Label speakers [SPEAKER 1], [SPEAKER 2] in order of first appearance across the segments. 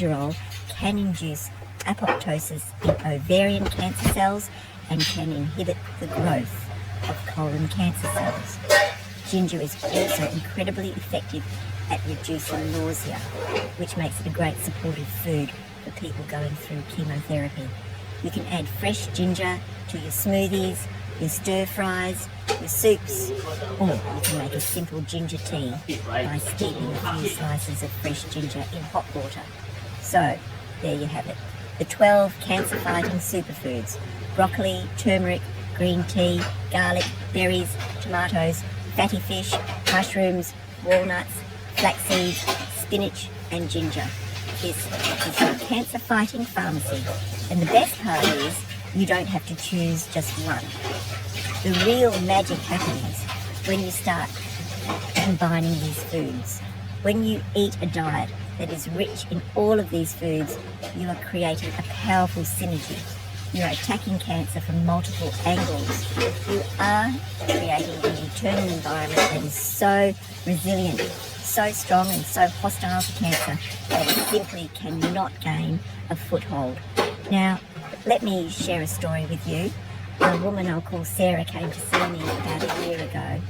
[SPEAKER 1] gingerol can induce apoptosis in ovarian cancer cells and can inhibit the growth of colon cancer cells. Ginger is also incredibly effective at reducing nausea, which makes it a great supportive food for people going through chemotherapy. You can add fresh ginger to your smoothies, your stir fries, your soups, or you can make a simple ginger tea by steeping a few slices of fresh ginger in hot water. So, there you have it. The 12 cancer-fighting superfoods: broccoli, turmeric, green tea, garlic, berries, tomatoes, fatty fish, mushrooms, walnuts, flax seeds, spinach and ginger. This is your cancer-fighting pharmacy. And the best part is, you don't have to choose just one. The real magic happens when you start combining these foods. When you eat a diet that is rich in all of these foods, you are creating a powerful synergy. You are attacking cancer from multiple angles. You are creating an internal environment that is so resilient, so strong and so hostile to cancer that it simply cannot gain a foothold. Now, let me share a story with you. A woman I'll call Sarah came to see me about a year ago.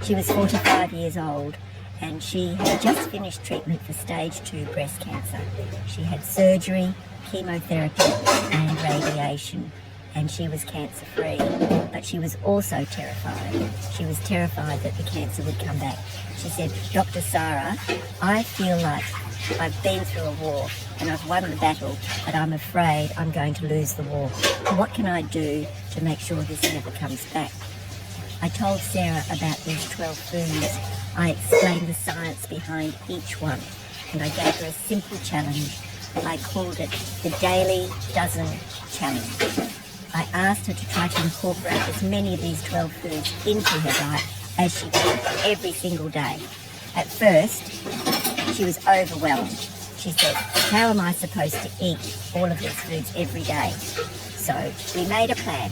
[SPEAKER 1] She was 45 years old and she had just finished treatment for stage 2 breast cancer. She had surgery, chemotherapy and radiation, and she was cancer free, but she was also terrified. She was terrified that the cancer would come back. She said, "Dr. Sarah, I feel like I've been through a war and I've won the battle, but I'm afraid I'm going to lose the war. What can I do to make sure this never comes back?" I told Sarah about these 12 foods. I explained the science behind each one, and I gave her a simple challenge. I called it the Daily Dozen Challenge. I asked her to try to incorporate as many of these 12 foods into her diet as she could every single day. At first, she was overwhelmed. She said, "How am I supposed to eat all of these foods every day?" So we made a plan.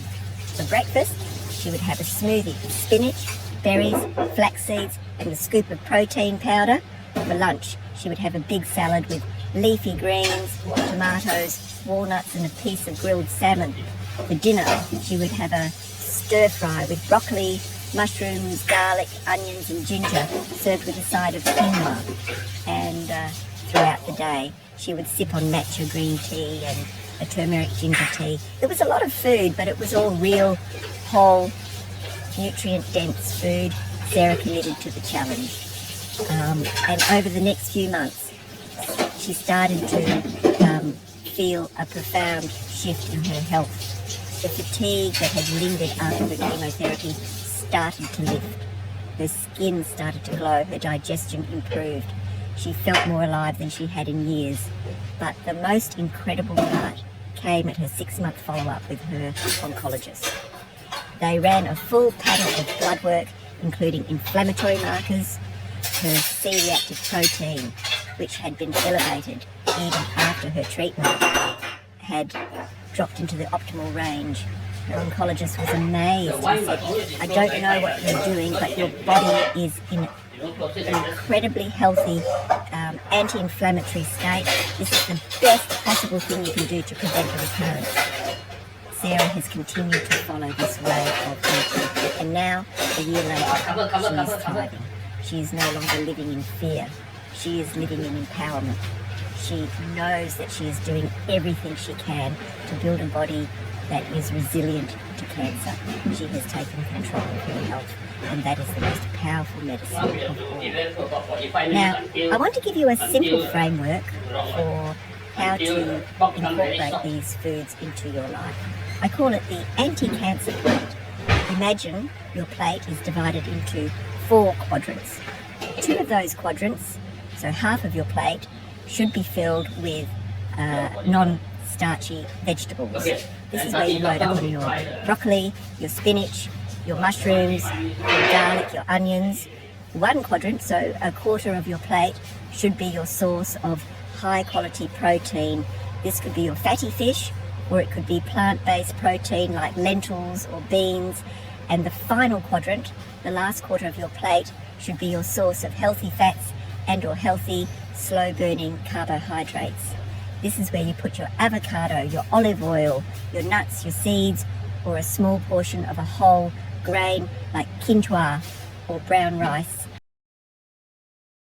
[SPEAKER 1] For breakfast, she would have a smoothie of spinach, berries, flax seeds, and a scoop of protein powder. For lunch, she would have a big salad with leafy greens, tomatoes, walnuts, and a piece of grilled salmon. For dinner, she would have a stir fry with broccoli, mushrooms, garlic, onions, and ginger, served with a side of quinoa. And throughout the day, she would sip on matcha green tea and a turmeric ginger tea. There was a lot of food, but it was all real, whole, nutrient-dense food. Sarah committed to the challenge. And over the next few months, she started to feel a profound shift in her health. The fatigue that had lingered after the chemotherapy started to lift. Her skin started to glow, her digestion improved. She felt more alive than she had in years. But the most incredible part came at her 6-month follow-up with her oncologist. They ran a full panel of blood work, including inflammatory markers, her C-reactive protein, which had been elevated even after her treatment, had dropped into the optimal range. Her oncologist was amazed. He said, "I don't know what you're doing, but your body is in an incredibly healthy anti-inflammatory state. This is the best possible thing you can do to prevent a recurrence." Sarah has continued to follow this way of thinking, and now, a year later, she is thriving. She is no longer living in fear. She is living in empowerment. She knows that she is doing everything she can to build a body that is resilient to cancer. She has taken control of her health, and that is the most powerful medicine of all. Now, I want to give you a simple framework for how to incorporate these foods into your life. I call it the anti-cancer plate. Imagine your plate is divided into 4 quadrants. 2 of those quadrants, so half of your plate, should be filled with non-starchy vegetables. This is where you load up on your broccoli, your spinach, your mushrooms, your garlic, your onions. 1 quadrant, so a quarter of your plate, should be your source of high quality protein. This could be your fatty fish, or it could be plant-based protein like lentils or beans. And the final quadrant, the last quarter of your plate, should be your source of healthy fats and or healthy, slow-burning carbohydrates. This is where you put your avocado, your olive oil, your nuts, your seeds, or a small portion of a whole grain like quinoa or brown rice